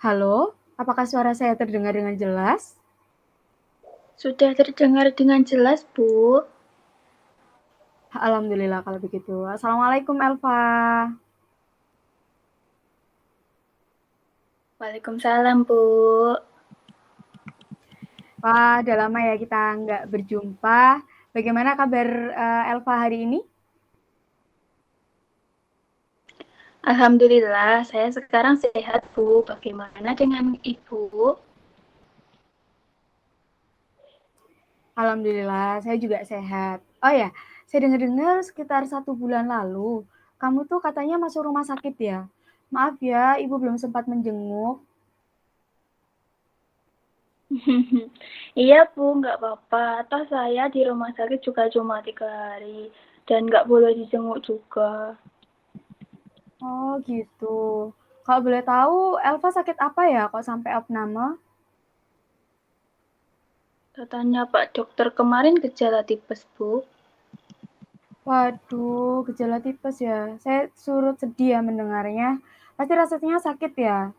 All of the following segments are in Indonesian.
Halo, apakah suara saya terdengar dengan jelas? Sudah terdengar dengan jelas, Bu. Alhamdulillah kalau begitu. Assalamualaikum Elva. Waalaikumsalam, Bu. Wah, udah lama ya kita nggak berjumpa. Bagaimana kabar Elva hari ini? Alhamdulillah, saya sekarang sehat, Bu. Bagaimana dengan Ibu? Alhamdulillah, saya juga sehat. Oh ya, saya dengar-dengar sekitar 1 bulan lalu, kamu tuh katanya masuk rumah sakit ya? Maaf ya, ibu belum sempat menjenguk. Iya, Bu, nggak apa-apa. Toh saya di rumah sakit juga cuma 3 hari. Dan nggak boleh dijenguk juga. Oh gitu. Kalau boleh tahu, Elva sakit apa ya kok sampai opname? Katanya Pak Dokter kemarin gejala tipes, Bu. Waduh, gejala tipes ya. Saya surut sedih ya mendengarnya. Pasti rasanya sakit ya.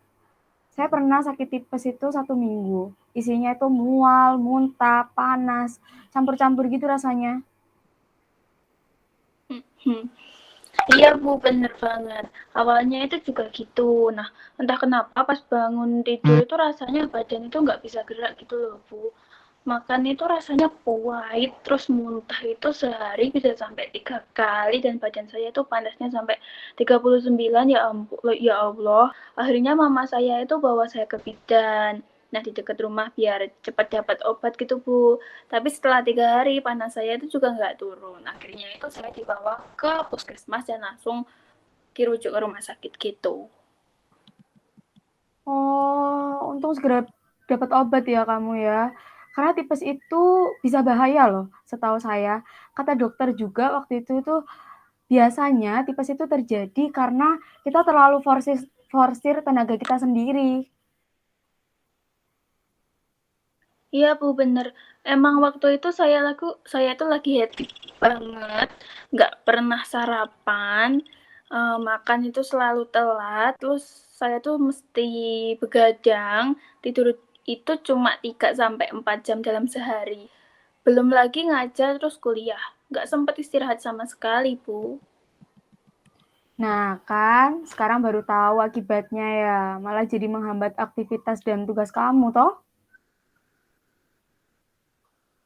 Saya pernah sakit tipes itu 1 minggu. Isinya itu mual, muntah, panas, campur-campur gitu rasanya. Hmm. Iya, Bu, bener banget. Awalnya itu juga gitu. Nah, entah kenapa pas bangun tidur itu rasanya badan itu nggak bisa gerak gitu loh, Bu. Makan itu rasanya pahit, terus muntah itu sehari bisa sampai 3 kali dan badan saya itu panasnya sampai 39, ya ampun, ya Allah. Akhirnya mama saya itu bawa saya ke bidan. Nah, di dekat rumah biar cepat dapat obat gitu, Bu. Tapi setelah 3 hari panas saya itu juga nggak turun. Akhirnya itu saya dibawa ke puskesmas dan langsung dirujuk ke rumah sakit gitu. Oh, untung segera dapat obat ya kamu ya. Karena tipes itu bisa bahaya loh, setahu saya. Kata dokter juga waktu itu tuh biasanya tipes itu terjadi karena kita terlalu forsir tenaga kita sendiri. Iya, Bu, bener. Emang waktu itu saya tuh lagi happy banget, nggak pernah sarapan, makan itu selalu telat, terus saya tuh mesti begadang, tidur itu cuma 3 sampai 4 jam dalam sehari. Belum lagi ngajar terus kuliah, nggak sempet istirahat sama sekali, Bu. Nah, kan sekarang baru tahu akibatnya ya, malah jadi menghambat aktivitas dan tugas kamu toh?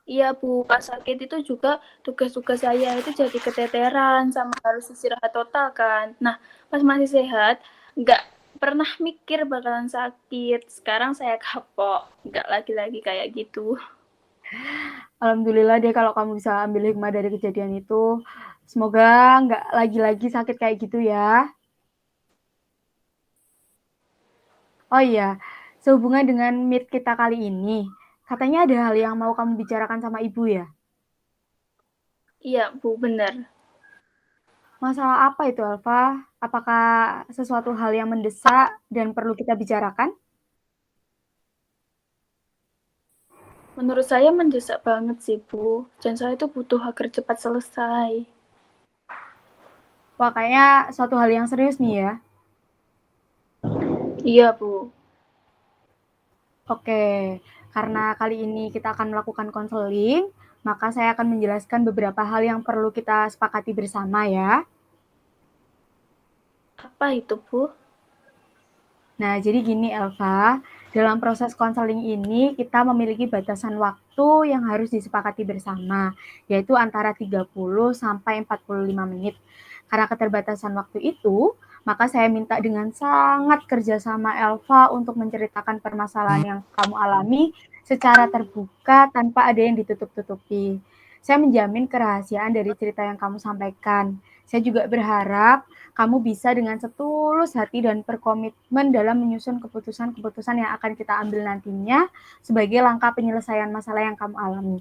Iya, Bu, pas sakit itu juga tugas-tugas saya itu jadi keteteran sama harus istirahat total kan. Nah, pas masih sehat, nggak pernah mikir bakalan sakit. Sekarang saya kapok, nggak lagi-lagi kayak gitu. Alhamdulillah deh kalau kamu bisa ambil hikmah dari kejadian itu. Semoga nggak lagi-lagi sakit kayak gitu ya. Oh iya, sehubungan dengan meet kita kali ini, katanya ada hal yang mau kamu bicarakan sama ibu ya? Iya, Bu, bener. Masalah apa itu, Alfa? Apakah sesuatu hal yang mendesak dan perlu kita bicarakan? Menurut saya mendesak banget sih, Bu. Dan saya itu butuh agar cepat selesai. Wah, kayaknya suatu hal yang serius nih ya. Iya, Bu. Oke, karena kali ini kita akan melakukan konseling, maka saya akan menjelaskan beberapa hal yang perlu kita sepakati bersama ya. Apa itu, Bu? Nah, jadi gini Elva, dalam proses konseling ini kita memiliki batasan waktu yang harus disepakati bersama, yaitu antara 30 sampai 45 menit. Karena keterbatasan waktu itu, maka saya minta dengan sangat kerjasama Elva untuk menceritakan permasalahan yang kamu alami secara terbuka tanpa ada yang ditutup-tutupi. Saya menjamin kerahasiaan dari cerita yang kamu sampaikan. Saya juga berharap kamu bisa dengan setulus hati dan berkomitmen dalam menyusun keputusan-keputusan yang akan kita ambil nantinya sebagai langkah penyelesaian masalah yang kamu alami.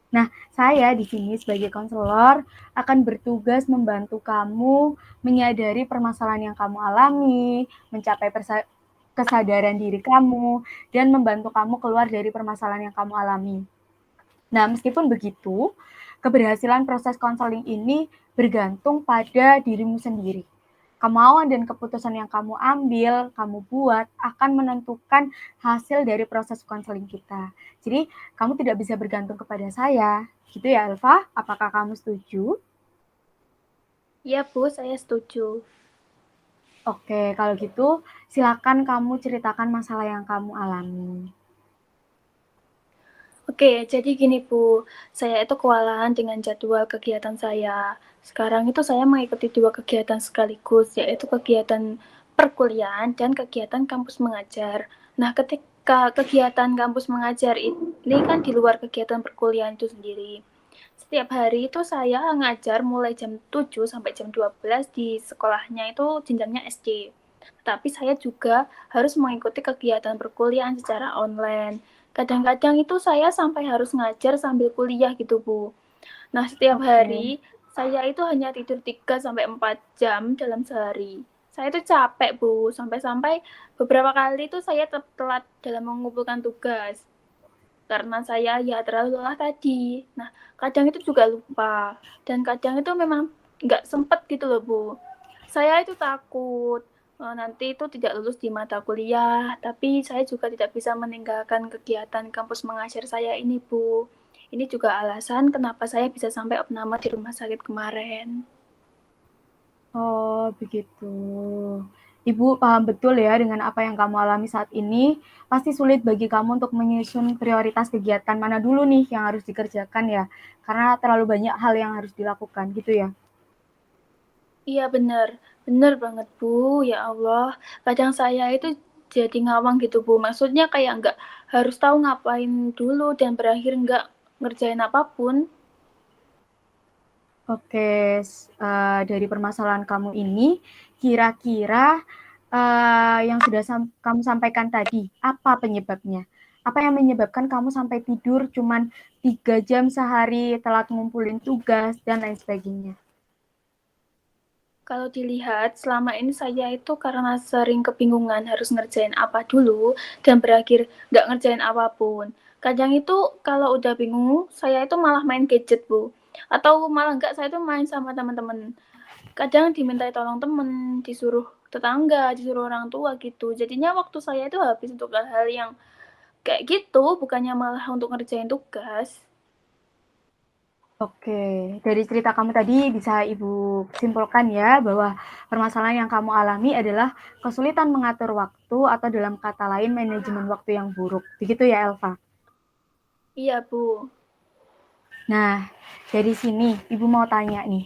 Nah, saya di sini sebagai konselor akan bertugas membantu kamu menyadari permasalahan yang kamu alami, mencapai kesadaran diri kamu, dan membantu kamu keluar dari permasalahan yang kamu alami. Nah, meskipun begitu, keberhasilan proses konseling ini bergantung pada dirimu sendiri. kemauan dan keputusan yang kamu ambil, kamu buat, akan menentukan hasil dari proses konseling kita. Jadi, kamu tidak bisa bergantung kepada saya. Gitu ya, Elva? Apakah kamu setuju? Iya, Bu, saya setuju. Oke, kalau gitu silakan kamu ceritakan masalah yang kamu alami. Oke, jadi gini Bu, saya itu kewalahan dengan jadwal kegiatan saya. Sekarang itu saya mengikuti 2 kegiatan sekaligus, yaitu kegiatan perkuliahan dan kegiatan kampus mengajar. Nah, ketika kegiatan kampus mengajar ini kan di luar kegiatan perkuliahan itu sendiri. Setiap hari itu saya ngajar mulai jam 7 sampai jam 12 di sekolahnya itu jenjangnya SD. Tapi saya juga harus mengikuti kegiatan perkuliahan secara online. Kadang-kadang itu saya sampai harus ngajar sambil kuliah gitu, Bu. Nah, setiap Oke. hari saya itu hanya tidur 3 sampai 4 jam dalam sehari. Saya itu capek, Bu, sampai-sampai beberapa kali itu saya telat dalam mengumpulkan tugas karena saya ya terlalu lelah tadi. Nah, kadang itu juga lupa dan kadang itu memang nggak sempet gitu loh, Bu. Saya itu takut nanti itu tidak lulus di mata kuliah, tapi saya juga tidak bisa meninggalkan kegiatan kampus mengajar saya ini, Bu. Ini juga alasan kenapa saya bisa sampai opname di rumah sakit kemarin. Oh, begitu. Ibu paham betul ya dengan apa yang kamu alami saat ini. Pasti sulit bagi kamu untuk menyusun prioritas kegiatan mana dulu nih yang harus dikerjakan ya. Karena terlalu banyak hal yang harus dilakukan gitu ya. Iya benar, benar banget Bu, ya Allah. Kadang saya itu jadi ngawang gitu Bu, maksudnya kayak nggak harus tahu ngapain dulu dan berakhir nggak ngerjain apapun. Oke, dari permasalahan kamu ini, kira-kira yang sudah kamu sampaikan tadi, apa penyebabnya? Apa yang menyebabkan kamu sampai tidur cuman 3 jam sehari, telat ngumpulin tugas, dan lain sebagainya? Kalau dilihat selama ini saya itu karena sering kebingungan harus ngerjain apa dulu dan berakhir nggak ngerjain apapun. Kadang itu kalau udah bingung, saya itu malah main gadget Bu. Atau malah nggak, saya itu main sama teman-teman. Kadang dimintai tolong temen, disuruh tetangga, disuruh orang tua gitu. Jadinya waktu saya itu habis untuk hal-hal yang kayak gitu, bukannya malah untuk ngerjain tugas. Oke, dari cerita kamu tadi bisa Ibu simpulkan ya bahwa permasalahan yang kamu alami adalah kesulitan mengatur waktu atau dalam kata lain manajemen waktu yang buruk. Begitu ya, Elva? Iya, Bu. Nah, dari sini Ibu mau tanya nih,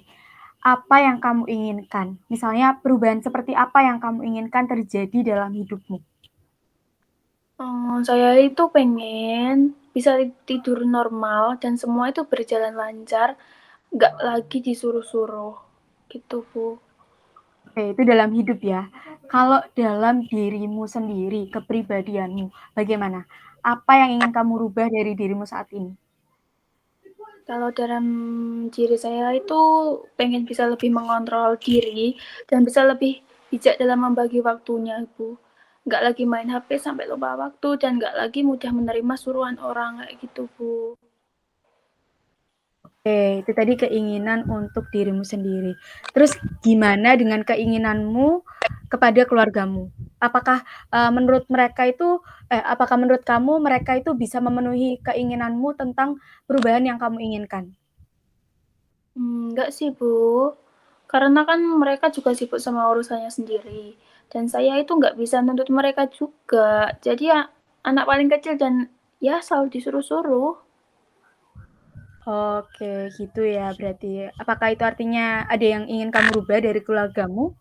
apa yang kamu inginkan? Misalnya perubahan seperti apa yang kamu inginkan terjadi dalam hidupmu? Saya itu pengen bisa tidur normal dan semua itu berjalan lancar, nggak lagi disuruh-suruh, gitu, Bu. Oke, itu dalam hidup ya. Kalau dalam dirimu sendiri, kepribadianmu, bagaimana? Apa yang ingin kamu rubah dari dirimu saat ini? Kalau dalam diri saya itu pengen bisa lebih mengontrol diri dan bisa lebih bijak dalam membagi waktunya, Bu. Nggak lagi main HP sampai lupa waktu dan nggak lagi mudah menerima suruhan orang kayak gitu, Bu. Oke, itu tadi keinginan untuk dirimu sendiri. Terus gimana dengan keinginanmu kepada keluargamu? Apakah menurut mereka itu, apakah menurut kamu mereka itu bisa memenuhi keinginanmu tentang perubahan yang kamu inginkan? Enggak sih, Bu. Karena kan mereka juga sibuk sama urusannya sendiri. Dan saya itu nggak bisa nuntut mereka juga. Jadi ya anak paling kecil dan ya selalu disuruh-suruh. Oke, gitu ya berarti. Apakah itu artinya ada yang ingin kamu rubah dari keluargamu?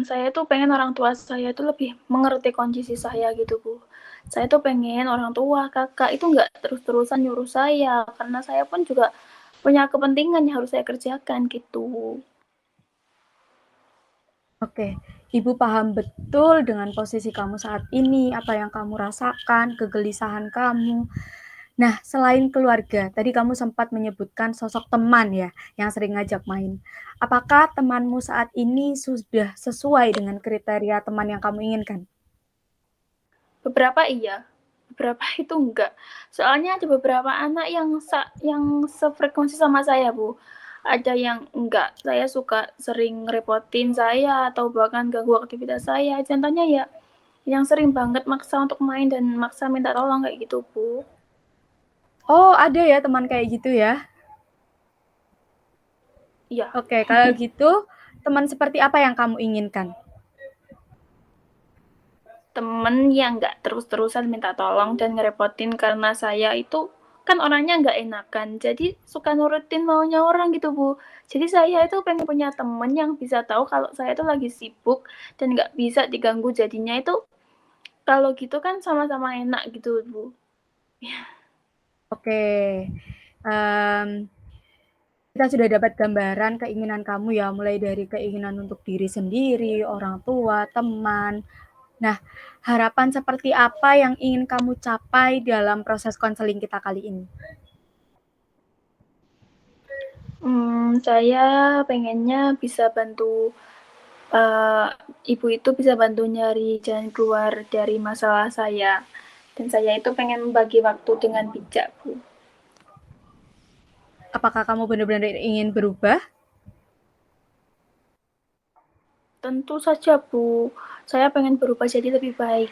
Saya tuh pengen orang tua saya itu lebih mengerti kondisi saya gitu, Bu. Saya tuh pengen orang tua, kakak itu nggak terus-terusan nyuruh saya, karena saya pun juga punya kepentingan yang harus saya kerjakan gitu. Oke, Ibu paham betul dengan posisi kamu saat ini, apa yang kamu rasakan, kegelisahan kamu. Nah, selain keluarga, tadi kamu sempat menyebutkan sosok teman ya, yang sering ngajak main. Apakah temanmu saat ini sudah sesuai dengan kriteria teman yang kamu inginkan? Beberapa iya, beberapa itu enggak. Soalnya ada beberapa anak yang sefrekuensi sama saya, Bu. Ada yang enggak, saya suka sering repotin saya atau bahkan ganggu aktivitas saya. Contohnya ya yang sering banget maksa untuk main dan maksa minta tolong kayak gitu, Bu. Oh, ada ya teman kayak gitu ya? Iya. Oke, kalau gitu teman seperti apa yang kamu inginkan? Temen yang nggak terus-terusan minta tolong dan ngerepotin karena saya itu kan orangnya nggak enakan, jadi suka nurutin maunya orang gitu, Bu. Jadi saya itu pengen punya temen yang bisa tahu kalau saya itu lagi sibuk dan nggak bisa diganggu, jadinya itu kalau gitu kan sama-sama enak gitu, Bu. Oke, um, kita sudah dapat gambaran keinginan kamu ya, mulai dari keinginan untuk diri sendiri, orang tua, teman. Nah, harapan seperti apa yang ingin kamu capai dalam proses konseling kita kali ini? Saya pengennya bisa bantu uh, ibu itu bisa bantu nyari jalan keluar dari masalah saya. Dan saya itu pengen membagi waktu dengan bijak, Bu. Apakah kamu benar-benar ingin berubah? Tentu saja, Bu. Saya pengen berubah jadi lebih baik.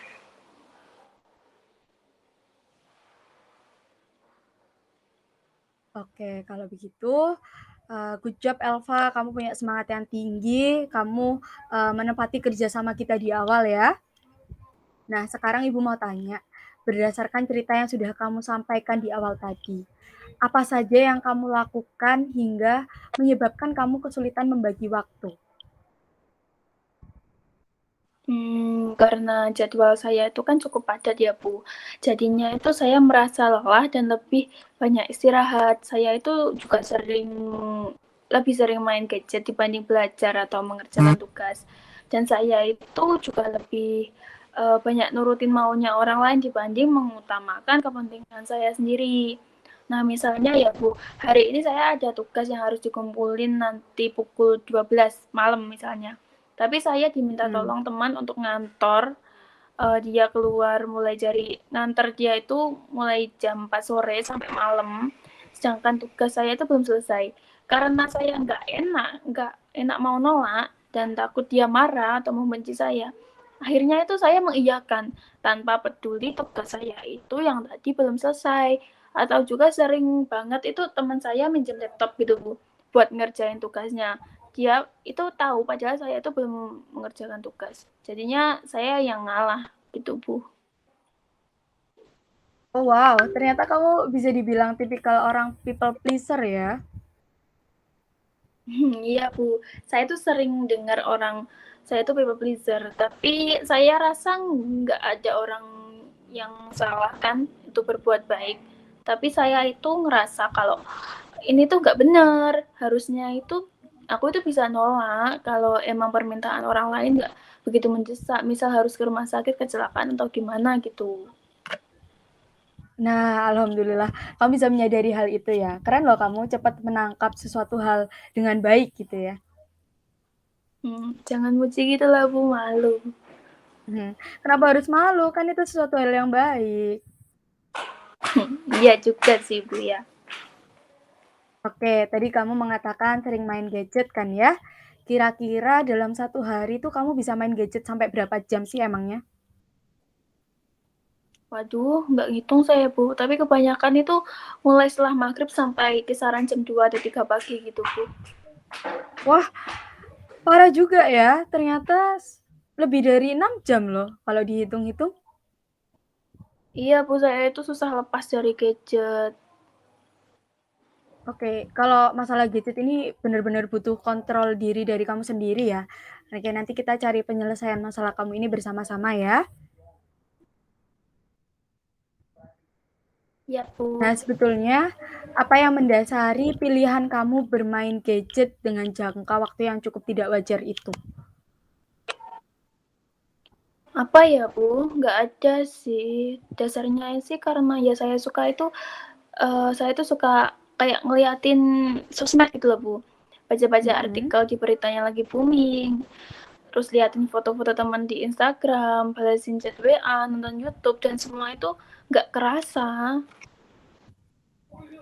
Oke, kalau begitu, good job Elva, kamu punya semangat yang tinggi, kamu menepati kerjasama kita di awal ya. Nah, sekarang Ibu mau tanya, berdasarkan cerita yang sudah kamu sampaikan di awal tadi, apa saja yang kamu lakukan hingga menyebabkan kamu kesulitan membagi waktu? Karena jadwal saya itu kan cukup padat ya, Bu. Jadinya itu saya merasa lelah dan lebih banyak istirahat. Saya itu juga lebih sering main gadget dibanding belajar atau mengerjakan tugas. Dan saya itu juga lebih banyak nurutin maunya orang lain dibanding mengutamakan kepentingan saya sendiri. Nah, misalnya ya, Bu, hari ini saya ada tugas yang harus dikumpulin nanti pukul 12 malam misalnya. Tapi saya diminta Hmm. tolong teman untuk ngantor, dia keluar mulai dari nganter dia itu mulai jam 4 sore sampai malam, sedangkan tugas saya itu belum selesai. Karena saya nggak enak mau nolak dan takut dia marah atau membenci saya, akhirnya itu saya mengiyakan tanpa peduli tugas saya itu yang tadi belum selesai. Atau juga sering banget itu teman saya minjem laptop gitu, Bu, buat ngerjain tugasnya. Dia itu tahu padahal saya itu belum mengerjakan tugas. Jadinya saya yang ngalah gitu, Bu. Oh wow, ternyata kamu bisa dibilang tipikal orang people pleaser ya. Iya, Bu. Saya tuh sering dengar orang saya tuh people pleaser, tapi saya rasa nggak ada orang yang salah kan itu berbuat baik. Tapi saya itu ngerasa kalau ini tuh nggak benar. Harusnya itu aku itu bisa nolak kalau emang permintaan orang lain nggak begitu mendesak. Misal harus ke rumah sakit kecelakaan atau gimana gitu. Nah, alhamdulillah kamu bisa menyadari hal itu ya. Keren loh kamu cepat menangkap sesuatu hal dengan baik gitu ya. Jangan muji gitu lah, Bu, malu. Kenapa harus malu? Kan itu sesuatu hal yang baik. Iya juga sih, Bu, ya. Oke, tadi kamu mengatakan sering main gadget kan ya? Kira-kira dalam satu hari tuh kamu bisa main gadget sampai berapa jam sih emangnya? Waduh, nggak ngitung saya, Bu. Tapi kebanyakan itu mulai setelah maghrib sampai kisaran jam 2 atau 3 pagi gitu, Bu. Wah, parah juga ya. Ternyata lebih dari 6 jam loh kalau dihitung-hitung. Iya, Bu, saya itu susah lepas dari gadget. Oke, kalau masalah gadget ini benar-benar butuh kontrol diri dari kamu sendiri ya. Oke, nanti kita cari penyelesaian masalah kamu ini bersama-sama ya. Ya, Nah, Bu. sebetulnya apa yang mendasari pilihan kamu bermain gadget dengan jangka waktu yang cukup tidak wajar itu? Apa ya, Bu? Nggak ada sih. Dasarnya sih karena ya saya tuh suka kayak ngeliatin sosmed gitu loh, Bu. Baca-baca Mm-mm. artikel di beritanya lagi booming. terus liatin foto-foto teman di Instagram, balesin chat WA, nonton YouTube, dan semua itu nggak kerasa.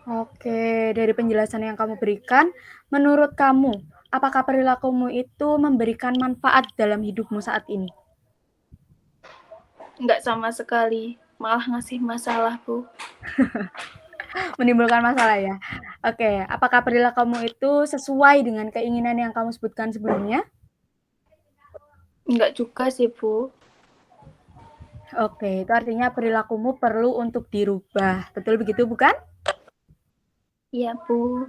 Oke, dari penjelasan yang kamu berikan, menurut kamu, apakah perilakumu itu memberikan manfaat dalam hidupmu saat ini? Nggak sama sekali, malah ngasih masalah, Bu. Menimbulkan masalah ya? Oke, apakah perilakumu itu sesuai dengan keinginan yang kamu sebutkan sebelumnya? Nggak juga sih, Bu. Oke, itu artinya perilakumu perlu untuk dirubah. Betul begitu, bukan? Iya, Bu.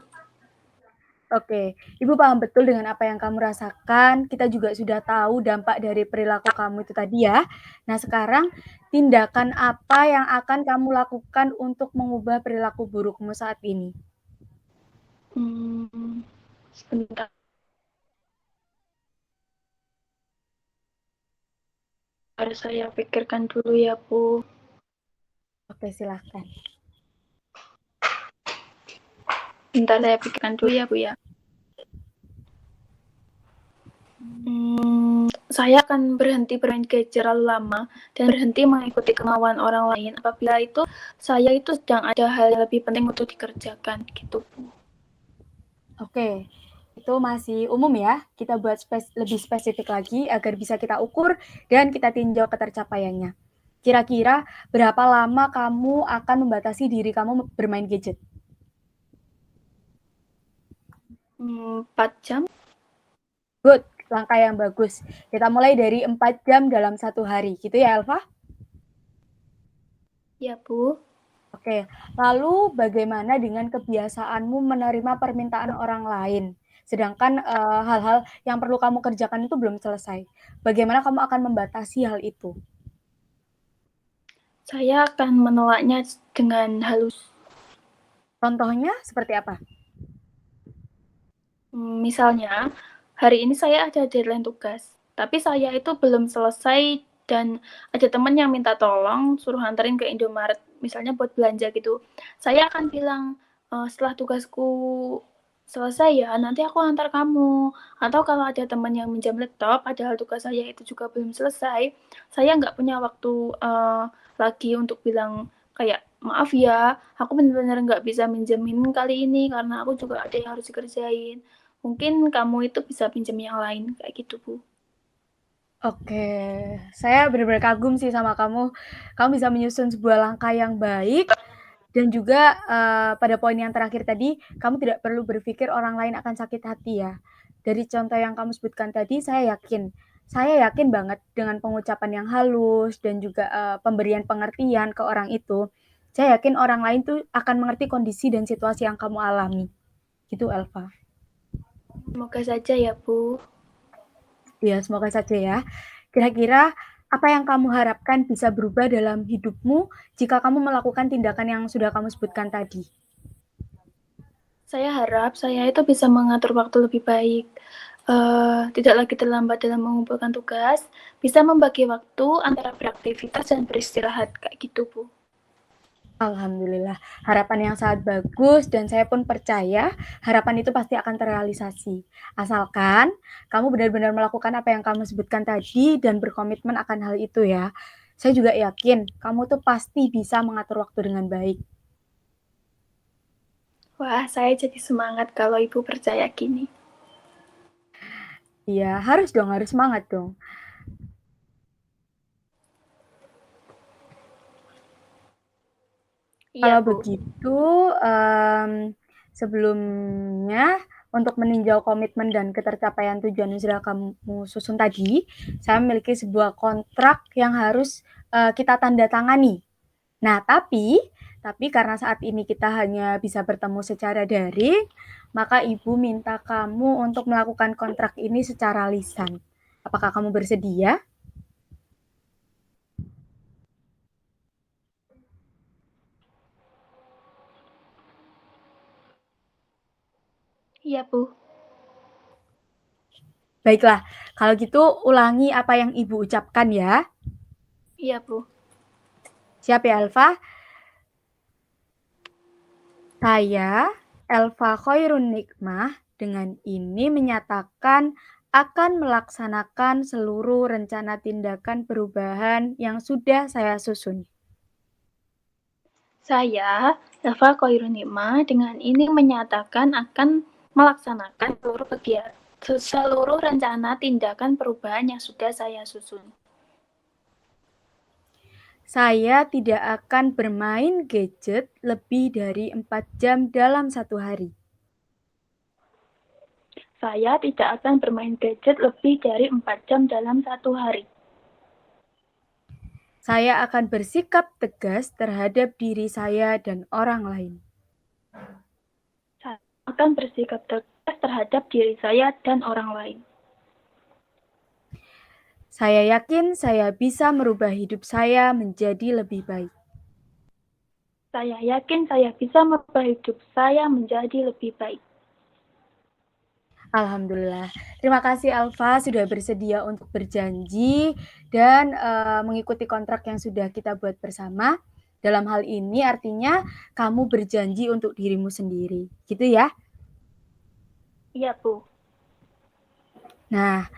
Oke, Ibu paham betul dengan apa yang kamu rasakan. Kita juga sudah tahu dampak dari perilaku kamu itu tadi ya. Nah, sekarang tindakan apa yang akan kamu lakukan untuk mengubah perilaku burukmu saat ini? Sebentar. Harus saya pikirkan dulu ya, Bu. Oke, silahkan. Bentar saya pikirkan dulu ya, Bu ya. Saya akan berhenti bermain gadget terlalu lama dan berhenti mengikuti kemauan orang lain apabila itu saya itu sedang ada hal yang lebih penting untuk dikerjakan gitu, Bu. Oke, itu masih umum ya. Kita buat lebih spesifik lagi agar bisa kita ukur dan kita tinjau ketercapaiannya. Kira-kira berapa lama kamu akan membatasi diri kamu bermain gadget? 4 jam? Good, langkah yang bagus. Kita mulai dari 4 jam dalam satu hari, gitu ya Elva? Ya, Bu. Oke, lalu bagaimana dengan kebiasaanmu menerima permintaan orang lain? Sedangkan hal-hal yang perlu kamu kerjakan itu belum selesai. Bagaimana kamu akan membatasi hal itu? Saya akan menolaknya dengan halus. Contohnya seperti apa? Misalnya, hari ini saya ada deadline tugas, tapi saya itu belum selesai dan ada teman yang minta tolong suruh anterin ke Indomaret, misalnya buat belanja gitu. Saya akan bilang, setelah tugasku selesai ya, nanti aku antar kamu. Atau kalau ada teman yang minjam laptop, padahal tugas saya itu juga belum selesai, saya nggak punya waktu lagi untuk bilang kayak, maaf ya, aku benar-benar nggak bisa minjemin kali ini karena aku juga ada yang harus dikerjain. Mungkin kamu itu bisa pinjam yang lain, kayak gitu, Bu. Oke, saya benar-benar kagum sih sama kamu. Kamu bisa menyusun sebuah langkah yang baik dan juga pada poin yang terakhir tadi, kamu tidak perlu berpikir orang lain akan sakit hati ya. Dari contoh yang kamu sebutkan tadi, saya yakin banget dengan pengucapan yang halus dan juga pemberian pengertian ke orang itu, saya yakin orang lain tuh akan mengerti kondisi dan situasi yang kamu alami. Gitu, Elva. Semoga saja ya, Bu. Ya, semoga saja ya. Kira-kira apa yang kamu harapkan bisa berubah dalam hidupmu jika kamu melakukan tindakan yang sudah kamu sebutkan tadi? Saya harap saya itu bisa mengatur waktu lebih baik. Tidak lagi terlambat dalam mengumpulkan tugas, bisa membagi waktu antara beraktivitas dan beristirahat, kayak gitu, Bu. Alhamdulillah, harapan yang sangat bagus dan saya pun percaya harapan itu pasti akan terrealisasi. Asalkan kamu benar-benar melakukan apa yang kamu sebutkan tadi dan berkomitmen akan hal itu ya. Saya juga yakin kamu tuh pasti bisa mengatur waktu dengan baik. Wah, saya jadi semangat kalau Ibu percaya gini. Iya, harus semangat dong. Iya, Kalau Bu. begitu, sebelumnya untuk meninjau komitmen dan ketercapaian tujuan yang sudah kamu susun tadi, saya memiliki sebuah kontrak yang harus kita tanda tangani. Nah, tapi karena saat ini kita hanya bisa bertemu secara daring, maka Ibu minta kamu untuk melakukan kontrak ini secara lisan. Apakah kamu bersedia? Iya, Bu. Baiklah, kalau gitu ulangi apa yang Ibu ucapkan ya. Iya, Bu. Siap ya, Alfa? Saya, Elva Khairun Nikmah, dengan ini menyatakan akan melaksanakan seluruh rencana tindakan perubahan yang sudah saya susun. Saya, Eva Koirunima, dengan ini menyatakan akan melaksanakan seluruh rencana tindakan perubahan yang sudah saya susun. Saya tidak akan bermain gadget lebih dari 4 jam dalam satu hari. Saya tidak akan bermain gadget lebih dari 4 jam dalam satu hari. Saya akan bersikap tegas terhadap diri saya dan orang lain. Saya akan bersikap tegas terhadap diri saya dan orang lain. Saya yakin saya bisa merubah hidup saya menjadi lebih baik. Saya yakin saya bisa merubah hidup saya menjadi lebih baik. Alhamdulillah. Terima kasih Alfa sudah bersedia untuk berjanji dan mengikuti kontrak yang sudah kita buat bersama. Dalam hal ini artinya kamu berjanji untuk dirimu sendiri. Gitu ya? Iya, Bu. Nah,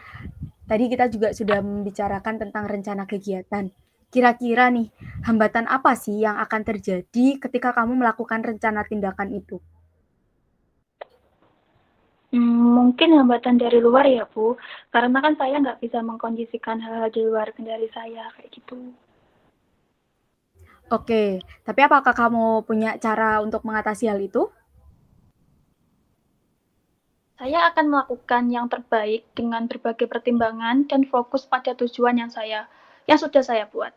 tadi kita juga sudah membicarakan tentang rencana kegiatan. Kira-kira nih, hambatan apa sih yang akan terjadi ketika kamu melakukan rencana tindakan itu? Mungkin hambatan dari luar ya, Bu. Karena kan saya nggak bisa mengkondisikan hal-hal di luar kendali saya, kayak gitu. Oke, tapi apakah kamu punya cara untuk mengatasi hal itu? Saya akan melakukan yang terbaik dengan berbagai pertimbangan dan fokus pada tujuan yang sudah saya buat.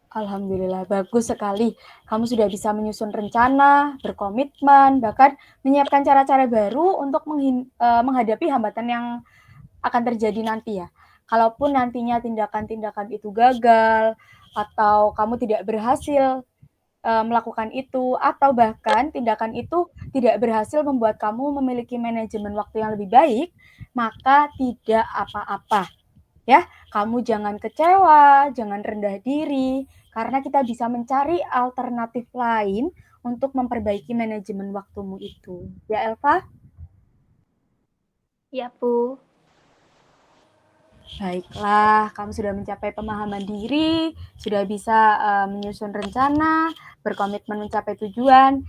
Alhamdulillah, bagus sekali. Kamu sudah bisa menyusun rencana, berkomitmen, bahkan menyiapkan cara-cara baru untuk menghadapi hambatan yang akan terjadi nanti ya. Kalaupun nantinya tindakan-tindakan itu gagal, atau kamu tidak berhasil melakukan itu, atau bahkan tindakan itu tidak berhasil membuat kamu memiliki manajemen waktu yang lebih baik, maka tidak apa-apa. Ya, kamu jangan kecewa, jangan rendah diri, karena kita bisa mencari alternatif lain untuk memperbaiki manajemen waktumu itu. Ya, Elva? Ya, Bu. Baiklah, kamu sudah mencapai pemahaman diri, sudah bisa menyusun rencana, berkomitmen mencapai tujuan.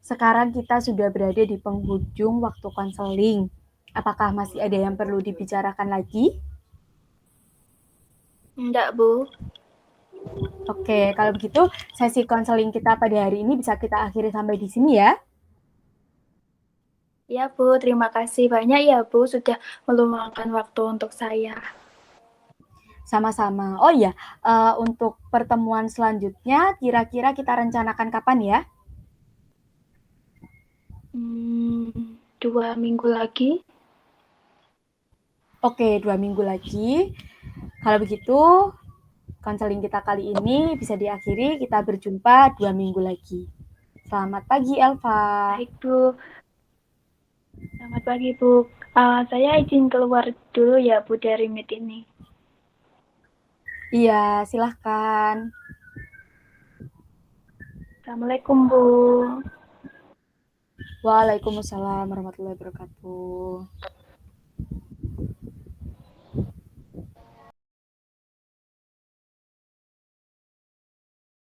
Sekarang kita sudah berada di penghujung waktu konseling. Apakah masih ada yang perlu dibicarakan lagi? Enggak, Bu. Oke, kalau begitu sesi konseling kita pada hari ini bisa kita akhiri sampai di sini ya. Ya, Bu. Terima kasih banyak ya, Bu, sudah meluangkan waktu untuk saya. Sama-sama. Oh iya, untuk pertemuan selanjutnya kira-kira kita rencanakan kapan ya? 2 minggu lagi. Oke, 2 minggu lagi. Kalau begitu, konseling kita kali ini bisa diakhiri. Kita berjumpa 2 minggu lagi. Selamat pagi, Elva. Baik, Bu. Selamat pagi, Bu. Saya izin keluar dulu ya, Bu, dari meet ini. Iya, silahkan. Assalamualaikum, Bu. Waalaikumsalam warahmatullahi wabarakatuh.